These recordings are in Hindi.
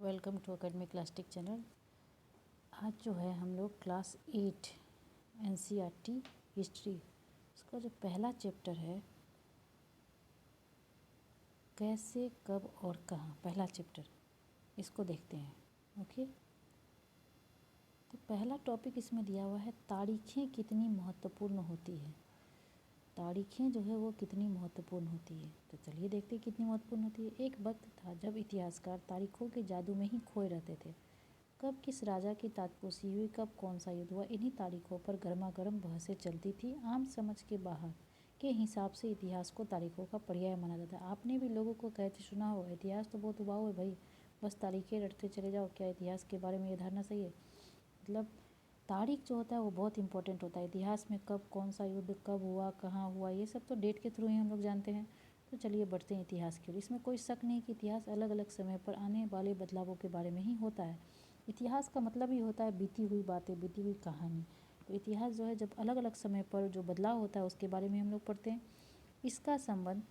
Welcome to academy clastic channel. आज जो है हम लोग क्लास 8 एनसीईआरटी हिस्ट्री उसका जो पहला चैप्टर है कैसे कब और कहाँ, पहला चैप्टर इसको देखते हैं। ओके, तो पहला टॉपिक इसमें दिया हुआ है तारीखें कितनी महत्वपूर्ण होती है। तारीखें जो है वो कितनी महत्वपूर्ण होती है, तो चलिए देखते हैं कितनी महत्वपूर्ण होती है। एक वक्त था जब इतिहासकार तारीखों के जादू में ही खोए रहते थे। कब किस राजा की ताजपोशी हुई, कब कौन सा युद्ध हुआ, इन्हीं तारीखों पर गर्मा गर्म बहसें चलती थी। आम समझ के बाहर के हिसाब से इतिहास को तारीखों का पर्याय माना जाता है। आपने भी लोगों को कहते सुना हो, इतिहास तो बहुत उबाऊ है भाई, बस तारीखें रटते चले जाओ। क्या इतिहास के बारे में ये धारणा सही है? मतलब तारीख जो होता है वो बहुत इंपॉर्टेंट होता है। इतिहास में कब कौन सा युद्ध कब हुआ, कहाँ हुआ, ये सब तो डेट के थ्रू ही हम लोग जानते हैं। तो चलिए बढ़ते हैं इतिहास की ओर। इसमें कोई शक नहीं कि इतिहास अलग अलग समय पर आने वाले बदलावों के बारे में ही होता है। इतिहास का मतलब ही होता है बीती हुई बातें, बीती हुई कहानी। तो इतिहास जो है जब अलग अलग समय पर जो बदलाव होता है उसके बारे में हम लोग पढ़ते हैं। इसका संबंध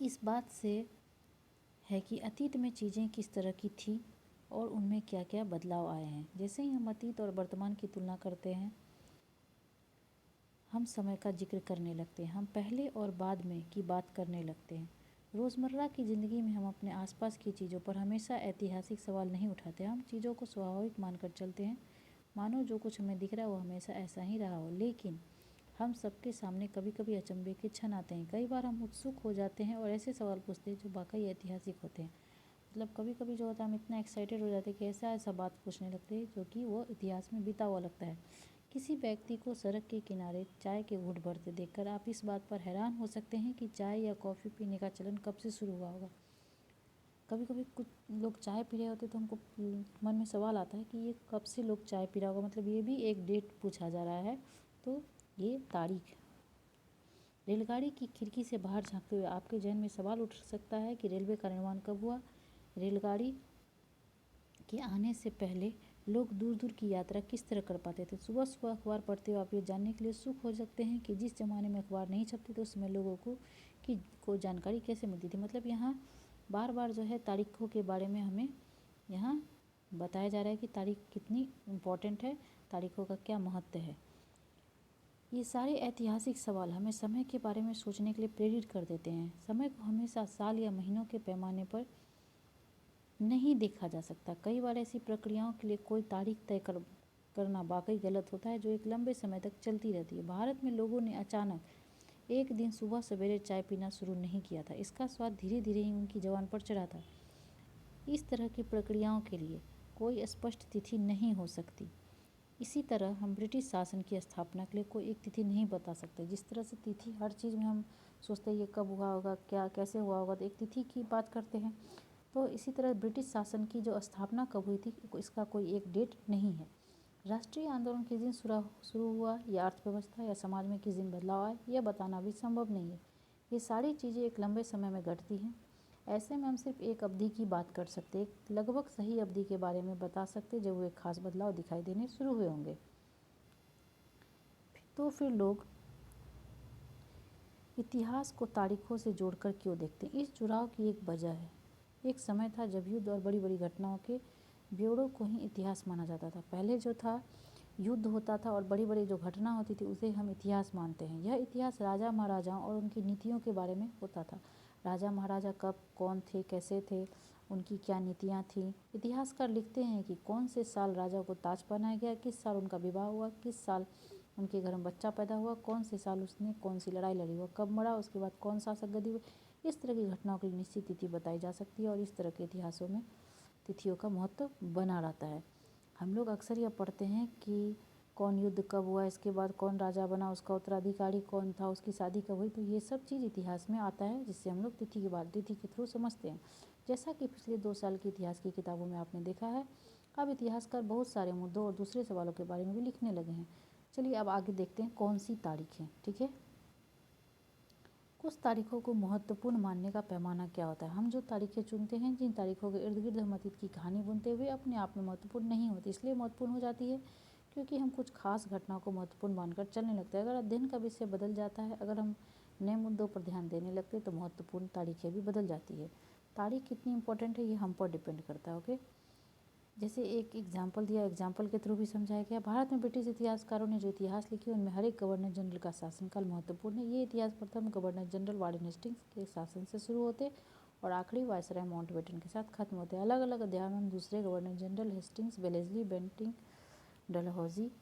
इस बात से है कि अतीत में चीज़ें किस तरह की थी और उनमें क्या क्या बदलाव आए हैं। जैसे ही हम अतीत और वर्तमान की तुलना करते हैं, हम समय का जिक्र करने लगते हैं, हम पहले और बाद में की बात करने लगते हैं। रोज़मर्रा की ज़िंदगी में हम अपने आसपास की चीज़ों पर हमेशा ऐतिहासिक सवाल नहीं उठाते। हम चीज़ों को स्वाभाविक मानकर चलते हैं, मानो जो कुछ हमें दिख रहा है वो हमेशा ऐसा ही रहा हो। लेकिन हम सबके सामने कभी कभी अचंभे के क्षण आते हैं। कई बार हम उत्सुक हो जाते हैं और ऐसे सवाल पूछते हैं जो वाकई ऐतिहासिक होते हैं। मतलब कभी कभी जो होता है हम इतना एक्साइटेड हो जाते हैं कि ऐसा ऐसा बात पूछने लगते हैं जो कि वो इतिहास में बीता हुआ लगता है। किसी व्यक्ति को सड़क के किनारे चाय के घूंट भरते देखकर आप इस बात पर हैरान हो सकते हैं कि चाय या कॉफ़ी पीने का चलन कब से शुरू हुआ होगा। कभी कभी कुछ लोग चाय पी रहे होते तो हमको मन में सवाल आता है कि ये कब से लोग चाय पी रहा होगा। मतलब ये भी एक डेट पूछा जा रहा है। तो ये तारीख। रेलगाड़ी की खिड़की से बाहर झांकते हुए आपके जहन में सवाल उठ सकता है कि रेलवे का निर्माण कब हुआ। रेलगाड़ी के आने से पहले लोग दूर दूर की यात्रा किस तरह कर पाते थे। सुबह सुबह अखबार पढ़ते हुए आप ये जानने के लिए उत्सुक हो सकते हैं कि जिस ज़माने में अखबार नहीं छपते थे उस समय लोगों को जानकारी कैसे मिलती थी। मतलब यहाँ बार बार जो है तारीखों के बारे में हमें यहाँ बताया जा रहा है कि तारीख कितनी इम्पोर्टेंट है, तारीखों का क्या महत्व है। ये सारे ऐतिहासिक सवाल हमें समय के बारे में सोचने के लिए प्रेरित कर देते हैं। समय को हमेशा साल या महीनों के पैमाने पर नहीं देखा जा सकता। कई बार ऐसी प्रक्रियाओं के लिए कोई तारीख तय करना वाकई गलत होता है जो एक लंबे समय तक चलती रहती है। भारत में लोगों ने अचानक एक दिन सुबह सवेरे चाय पीना शुरू नहीं किया था, इसका स्वाद धीरे धीरे ही उनकी ज़ुबान पर चढ़ा था। इस तरह की प्रक्रियाओं के लिए कोई स्पष्ट तिथि नहीं हो सकती। इसी तरह हम ब्रिटिश शासन की स्थापना के लिए कोई एक तिथि नहीं बता सकते। जिस तरह से तिथि हर चीज़ में हम सोचते हैं ये कब हुआ होगा, क्या कैसे हुआ होगा, तो एक तिथि की बात करते हैं। तो इसी तरह ब्रिटिश शासन की जो स्थापना कब हुई थी इसका कोई एक डेट नहीं है। राष्ट्रीय आंदोलन किस दिन शुरू हुआ या अर्थव्यवस्था या समाज में किस दिन बदलाव आए यह बताना भी संभव नहीं है। ये सारी चीज़ें एक लंबे समय में घटती हैं। ऐसे में हम सिर्फ एक अवधि की बात कर सकते, एक लगभग सही अवधि के बारे में बता सकते जब वे खास बदलाव दिखाई देने शुरू हुए होंगे। तो फिर लोग इतिहास को तारीखों से जोड़कर क्यों देखते हैं? इस जुड़ाव की एक वजह है। एक समय था जब युद्ध और बड़ी बड़ी घटनाओं के ब्यौरों को ही इतिहास माना जाता था। पहले जो था युद्ध होता था और बड़ी बड़ी जो घटना होती थी उसे हम इतिहास मानते हैं। यह इतिहास राजा महाराजाओं और उनकी नीतियों के बारे में होता था। राजा महाराजा कब कौन थे, कैसे थे, उनकी क्या नीतियाँ थीं। इतिहासकार लिखते हैं कि कौन से साल राजा को ताज पहनाया गया, किस साल उनका विवाह हुआ, किस साल उनके घर में बच्चा पैदा हुआ, कौन से साल उसने कौन सी लड़ाई लड़ी हुआ, कब मरा, उसके बाद कौन शासक गद्दी हुआ। इस तरह की घटनाओं के लिए निश्चित तिथि बताई जा सकती है और इस तरह के इतिहासों में तिथियों का महत्व बना रहता है। हम लोग अक्सर यह पढ़ते हैं कि कौन युद्ध कब हुआ, इसके बाद कौन राजा बना, उसका उत्तराधिकारी कौन था, उसकी शादी कब हुई। तो ये सब चीज़ इतिहास में आता है जिससे हम लोग तिथि के थ्रू समझते हैं। जैसा कि पिछले 2 साल की इतिहास की किताबों में आपने देखा है, अब इतिहासकार बहुत सारे मुद्दों और दूसरे सवालों के बारे में भी लिखने लगे हैं। चलिए अब आगे देखते हैं कौन सी तारीख है। ठीक है, कुछ तारीखों को महत्वपूर्ण मानने का पैमाना क्या होता है। हम जो तारीखें चुनते हैं, जिन तारीखों के इर्द गिर्द हम अतीत की कहानी बुनते हुए अपने आप में महत्वपूर्ण नहीं होती। इसलिए महत्वपूर्ण हो जाती है क्योंकि हम कुछ खास घटनाओं को महत्वपूर्ण मानकर चलने लगते हैं। अगर अध्ययन का विषय बदल जाता है, अगर हम नए मुद्दों पर ध्यान देने लगते हैं तो महत्वपूर्ण तारीखें भी बदल जाती है। तारीख कितनी इंपॉर्टेंट है ये हम पर डिपेंड करता है। ओके, जैसे एक एग्जाम्पल दिया, एग्जाम्पल के थ्रू भी समझाया गया। भारत में ब्रिटिश इतिहासकारों ने जो इतिहास लिखी उनमें हर एक गवर्नर जनरल का शासनकाल महत्वपूर्ण है। ये इतिहास प्रथम गवर्नर जनरल वार्डन हेस्टिंग्स के शासन से शुरू होते और आखिरी वायसराय माउंटबेटन के साथ खत्म होते हैं। अलग अलग अध्यायों में हम दूसरे governor general Hastings, Wellesley, Bentinck, Dalhousie,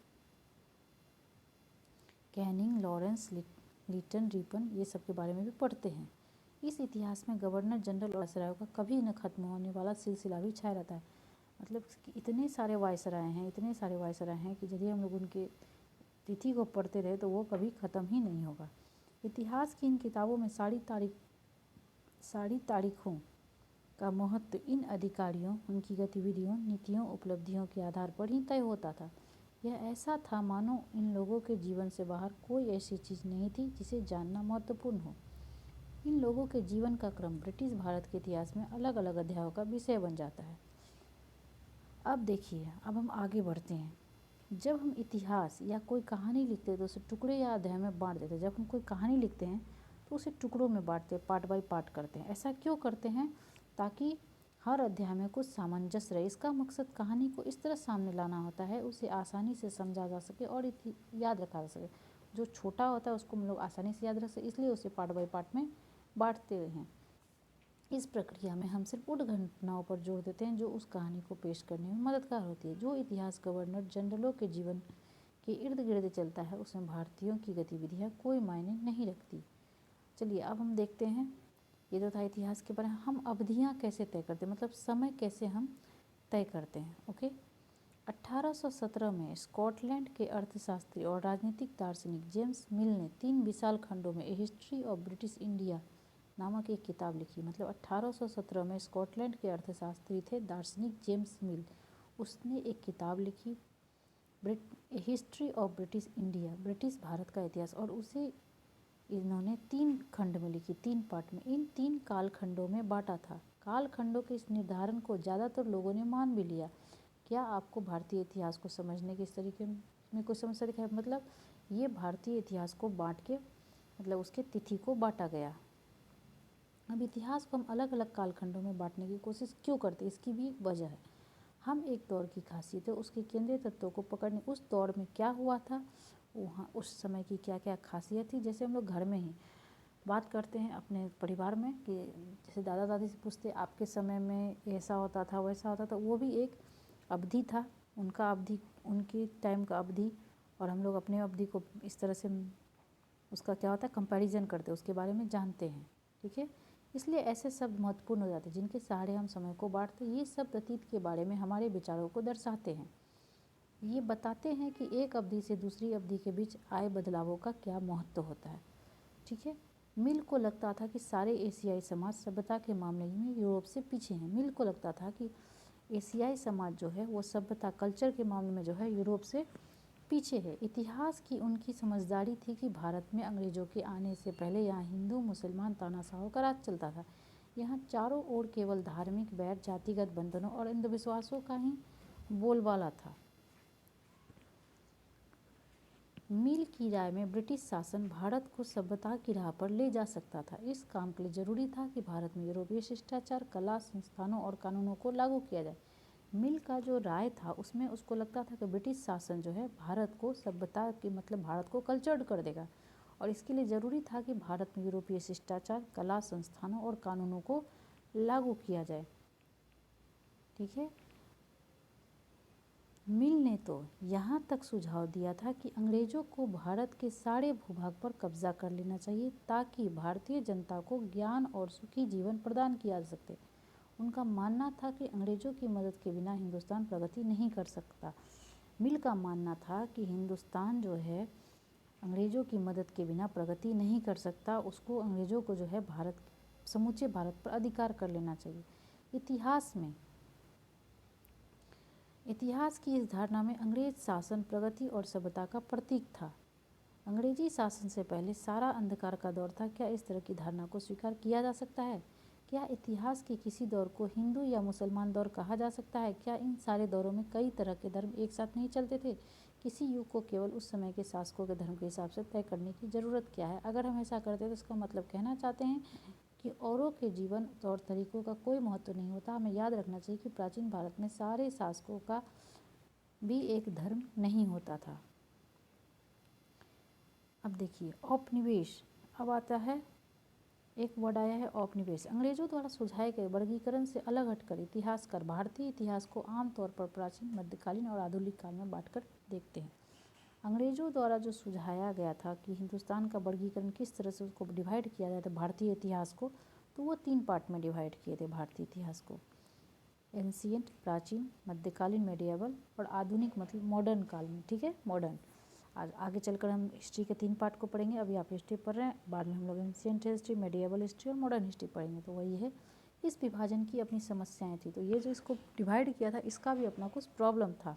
Canning, Lawrence, Lytton, Ripon, ये सब के बारे में भी पढ़ते हैं। इस इतिहास में गवर्नर जनरल और वायसरायों का कभी न खत्म होने वाला सिलसिला भी छाया रहता है। मतलब कि इतने सारे वायसराय हैं, इतने सारे वायसराय हैं कि यदि हम लोग उनके तिथि को पढ़ते रहे तो वो कभी ख़त्म ही नहीं होगा। इतिहास की इन किताबों में सारी तारीखों का महत्व इन अधिकारियों, उनकी गतिविधियों, नीतियों, उपलब्धियों के आधार पर ही तय होता था। यह ऐसा था मानो इन लोगों के जीवन से बाहर कोई ऐसी चीज़ नहीं थी जिसे जानना महत्वपूर्ण हो। इन लोगों के जीवन का क्रम ब्रिटिश भारत के इतिहास में अलग अलग अध्यायों का विषय बन जाता है। अब देखिए, अब हम आगे बढ़ते हैं। जब हम इतिहास या कोई कहानी लिखते हैं तो उसे टुकड़े या अध्याय में बांट देते हैं। जब हम कोई कहानी लिखते हैं तो उसे टुकड़ों में बांटते हैं, पार्ट बाय पार्ट करते हैं। ऐसा क्यों करते हैं? ताकि हर अध्याय में कुछ सामंजस्य रहे। इसका मकसद कहानी को इस तरह सामने लाना होता है उसे आसानी से समझा जा सके और याद रखा जा सके। जो छोटा होता है उसको हम लोग आसानी से याद रख सके, इसलिए उसे पार्ट बाय पार्ट में बांटते हैं। इस प्रक्रिया में हम सिर्फ उन घटनाओं पर जोर देते हैं जो उस कहानी को पेश करने में मददगार होती है। जो इतिहास गवर्नर जनरलों के जीवन के इर्द गिर्द चलता है उसमें भारतीयों की गतिविधियाँ कोई मायने नहीं रखती। चलिए अब हम देखते हैं, ये तो था इतिहास के बारे में। हम अवधियाँ कैसे तय करते हैं, मतलब समय कैसे हम तय करते हैं। ओके, 1817 में स्कॉटलैंड के अर्थशास्त्री और राजनीतिक दार्शनिक जेम्स मिल ने 3 विशाल खंडों में ए हिस्ट्री ऑफ ब्रिटिश इंडिया नामक एक किताब लिखी। मतलब 1817 में स्कॉटलैंड के अर्थशास्त्री थे दार्शनिक जेम्स मिल। उसने एक किताब लिखी history of British India, British Bharat का इतिहास, और उसे इन्होंने 3 खंड में लिखी, 3 पार्ट में। इन 3 कालखंडों में बांटा था। कालखंडों के इस निर्धारण को ज़्यादातर लोगों ने मान भी लिया। क्या आपको भारतीय इतिहास को समझने के इस तरीके में कोई समस्या दिखाई? मतलब ये भारतीय इतिहास को बांट के, मतलब उसके तिथि को बांटा गया। अब इतिहास को हम अलग अलग कालखंडों में बांटने की कोशिश क्यों करते हैं, इसकी भी एक वजह है। हम एक दौर की खासियत है उसके केंद्रीय तत्वों को पकड़ने, उस दौर में क्या हुआ था, वहाँ उस समय की क्या क्या खासियत थी। जैसे हम लोग घर में ही बात करते हैं अपने परिवार में कि जैसे दादा दादी से पूछते आपके समय में ऐसा होता था वैसा होता था, वो भी एक अवधि था, उनका अवधि, उनके टाइम का अवधि, और हम लोग अपने अवधि को इस तरह से उसका क्या होता है कंपैरिजन करते हैं, उसके बारे में जानते हैं। ठीक है, इसलिए ऐसे शब्द महत्वपूर्ण हो जाते हैं जिनके सहारे हम समय को बांटते हैं। ये शब्द अतीत के बारे में हमारे विचारों को दर्शाते हैं। ये बताते हैं कि एक अवधि से दूसरी अवधि के बीच आए बदलावों का क्या महत्व होता है। ठीक है, मिल को लगता था कि सारे एशियाई समाज सभ्यता के मामले में यूरोप से पीछे हैं। मिल को लगता था कि एशियाई समाज जो है वो सभ्यता, कल्चर के मामले में जो है यूरोप से पीछे है। इतिहास की उनकी समझदारी थी कि भारत में अंग्रेजों के आने से पहले यहाँ हिंदू मुसलमान तानाशाहों का राज चलता था। यहाँ चारों ओर केवल धार्मिक वैर, जातिगत बंधनों और अंधविश्वासों का ही बोलबाला था। मिल की राय में ब्रिटिश शासन भारत को सभ्यता की राह पर ले जा सकता था। इस काम के लिए जरूरी था कि भारत में यूरोपीय शिष्टाचार, कला, संस्थानों और कानूनों को लागू किया जाए। मिल का जो राय था उसमें उसको लगता था कि ब्रिटिश शासन जो है भारत को सभ्यता की, मतलब भारत को कल्चर्ड कर देगा, और इसके लिए ज़रूरी था कि भारत में यूरोपीय शिष्टाचार, कला, संस्थानों और कानूनों को लागू किया जाए। ठीक है, मिल ने तो यहाँ तक सुझाव दिया था कि अंग्रेजों को भारत के सारे भूभाग पर कब्जा कर लेना चाहिए ताकि भारतीय जनता को ज्ञान और सुखी जीवन प्रदान किया जा सके। उनका मानना था कि अंग्रेजों की मदद के बिना हिंदुस्तान प्रगति नहीं कर सकता। मिल का मानना था कि हिंदुस्तान जो है अंग्रेजों की मदद के बिना प्रगति नहीं कर सकता, उसको अंग्रेजों को जो है भारत, समूचे भारत पर अधिकार कर लेना चाहिए। इतिहास की इस धारणा में अंग्रेज शासन प्रगति और सभ्यता का प्रतीक था। अंग्रेजी शासन से पहले सारा अंधकार का दौर था। क्या इस तरह की धारणा को स्वीकार किया जा सकता है? क्या इतिहास के किसी दौर को हिंदू या मुसलमान दौर कहा जा सकता है? क्या इन सारे दौरों में कई तरह के धर्म एक साथ नहीं चलते थे? किसी युग को केवल उस समय के शासकों के धर्म के हिसाब से तय करने की ज़रूरत क्या है? अगर हम ऐसा करते हैं तो इसका मतलब कहना चाहते हैं कि औरों के जीवन तौर तरीकों का कोई महत्व नहीं होता। हमें याद रखना चाहिए कि प्राचीन भारत में सारे शासकों का भी एक धर्म नहीं होता था। अब देखिए औपनिवेश, अब आता है एक वर्ड आया है औपनिवेश। अंग्रेजों द्वारा सुझाए गए वर्गीकरण से अलग हटकर इतिहासकार भारतीय इतिहास को आमतौर पर प्राचीन, मध्यकालीन और आधुनिक काल में बांटकर देखते हैं। अंग्रेजों द्वारा जो सुझाया गया था कि हिंदुस्तान का वर्गीकरण किस तरह से उसको डिवाइड किया जाए, तो भारतीय इतिहास को, तो वो 3 पार्ट में डिवाइड किए थे भारतीय इतिहास को। एंशिएंट प्राचीन, मध्यकालीन मेडिएवल, और आधुनिक मतलब मॉडर्न काल में। ठीक है, मॉडर्न। आज आगे चलकर हम हिस्ट्री के 3 पार्ट को पढ़ेंगे। अभी आप हिस्ट्री पढ़ रहे हैं, बाद में हम लोग एंशिएंट हिस्ट्री, मेडिएवल हिस्ट्री और मॉडर्न हिस्ट्री पढ़ेंगे। तो वही है, इस विभाजन की अपनी समस्याएं थी। तो ये जो इसको डिवाइड किया था इसका भी अपना कुछ प्रॉब्लम था।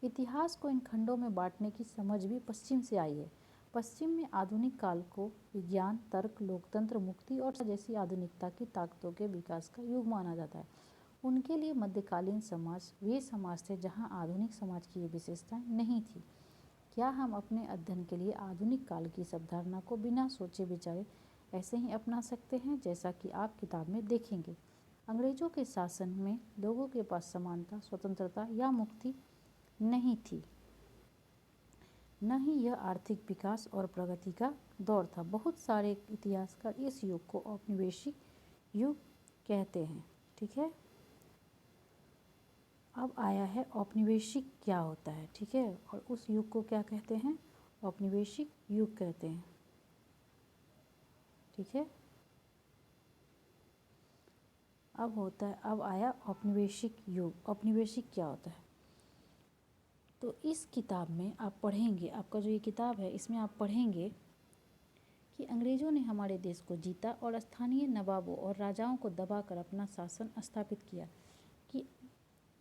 इतिहास को इन खंडों में बांटने की समझ भी पश्चिम से आई है। पश्चिम में आधुनिक काल को विज्ञान, तर्क, लोकतंत्र, मुक्ति और जैसी आधुनिकता की ताकतों के विकास का युग माना जाता है। उनके लिए मध्यकालीन समाज वे समाज थे जहां आधुनिक समाज की ये विशेषताएं नहीं थी। क्या हम अपने अध्ययन के लिए आधुनिक काल की इस अवधारणा को बिना सोचे विचारे ऐसे ही अपना सकते हैं, जैसा कि आप किताब में देखेंगे? अंग्रेजों के शासन में लोगों के पास समानता, स्वतंत्रता या मुक्ति नहीं थी, न ही यह आर्थिक विकास और प्रगति का दौर था। बहुत सारे इतिहासकार इस युग को औपनिवेशिक युग कहते हैं। ठीक है, अब आया है औपनिवेशिक क्या होता है। ठीक है, और उस युग को क्या कहते हैं? औपनिवेशिक युग कहते हैं। ठीक है, अब आया औपनिवेशिक युग। औपनिवेशिक क्या होता है? तो इस किताब में आप पढ़ेंगे, आपका जो ये किताब है इसमें आप पढ़ेंगे कि अंग्रेज़ों ने हमारे देश को जीता और स्थानीय नवाबों और राजाओं को दबाकर अपना शासन स्थापित किया। कि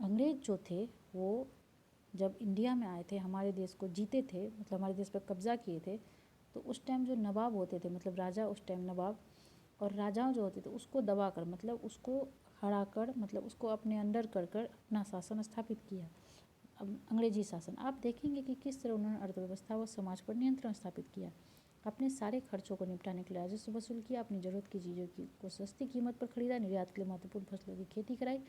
अंग्रेज जो थे वो जब इंडिया में आए थे, हमारे देश को जीते थे, मतलब हमारे देश पर कब्जा किए थे, तो उस टाइम जो नवाब होते थे, मतलब राजा, उस टाइम नवाब और राजाओं जो होते थे उसको दबाकर, मतलब उसको हराकर, मतलब उसको अपने अंडर कर कर अपना शासन स्थापित किया। अब अंग्रेजी शासन आप देखेंगे कि किस तरह उन्होंने अर्थव्यवस्था व समाज पर नियंत्रण स्थापित किया। अपने सारे खर्चों को निपटाने के लिए राजस्व वसूल किया, अपनी ज़रूरत की चीज़ों की को सस्ती कीमत पर खरीदा, निर्यात के लिए महत्वपूर्ण फसलों की खेती कराई।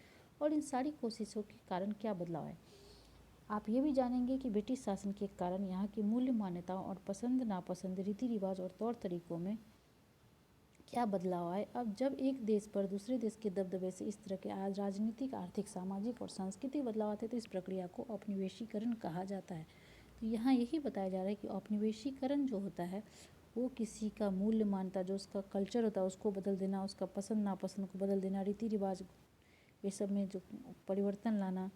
और इन सारी कोशिशों के कारण क्या बदलाव है? आप ये भी जानेंगे कि ब्रिटिश शासन के कारण यहाँ की मूल्य मान्यताओं और पसंद नापसंद, रीति रिवाज और तौर तरीकों में क्या बदलाव आए। अब जब एक देश पर दूसरे देश के दबदबे से इस तरह के राजनीतिक, आर्थिक, सामाजिक और सांस्कृतिक बदलाव आते तो इस प्रक्रिया को औपनिवेशीकरण कहा जाता है। तो यहाँ यही बताया जा रहा है कि औपनिवेशीकरण जो होता है वो किसी का मूल्य मान्यता, जो उसका कल्चर होता है उसको बदल देना, उसका पसंद नापसंद को बदल देना, रीति रिवाज ये सब में जो परिवर्तन लाना,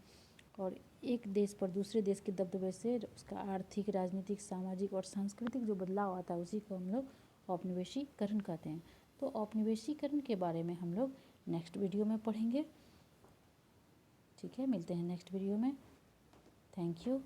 और एक देश पर दूसरे देश के दबदबे से उसका आर्थिक, राजनीतिक, सामाजिक और सांस्कृतिक जो बदलाव आता है उसी को हम लोग औपनिवेशीकरण कहते हैं। तो औपनिवेशीकरण के बारे में हम लोग नेक्स्ट वीडियो में पढ़ेंगे। ठीक है, मिलते हैं नेक्स्ट वीडियो में। Thank you.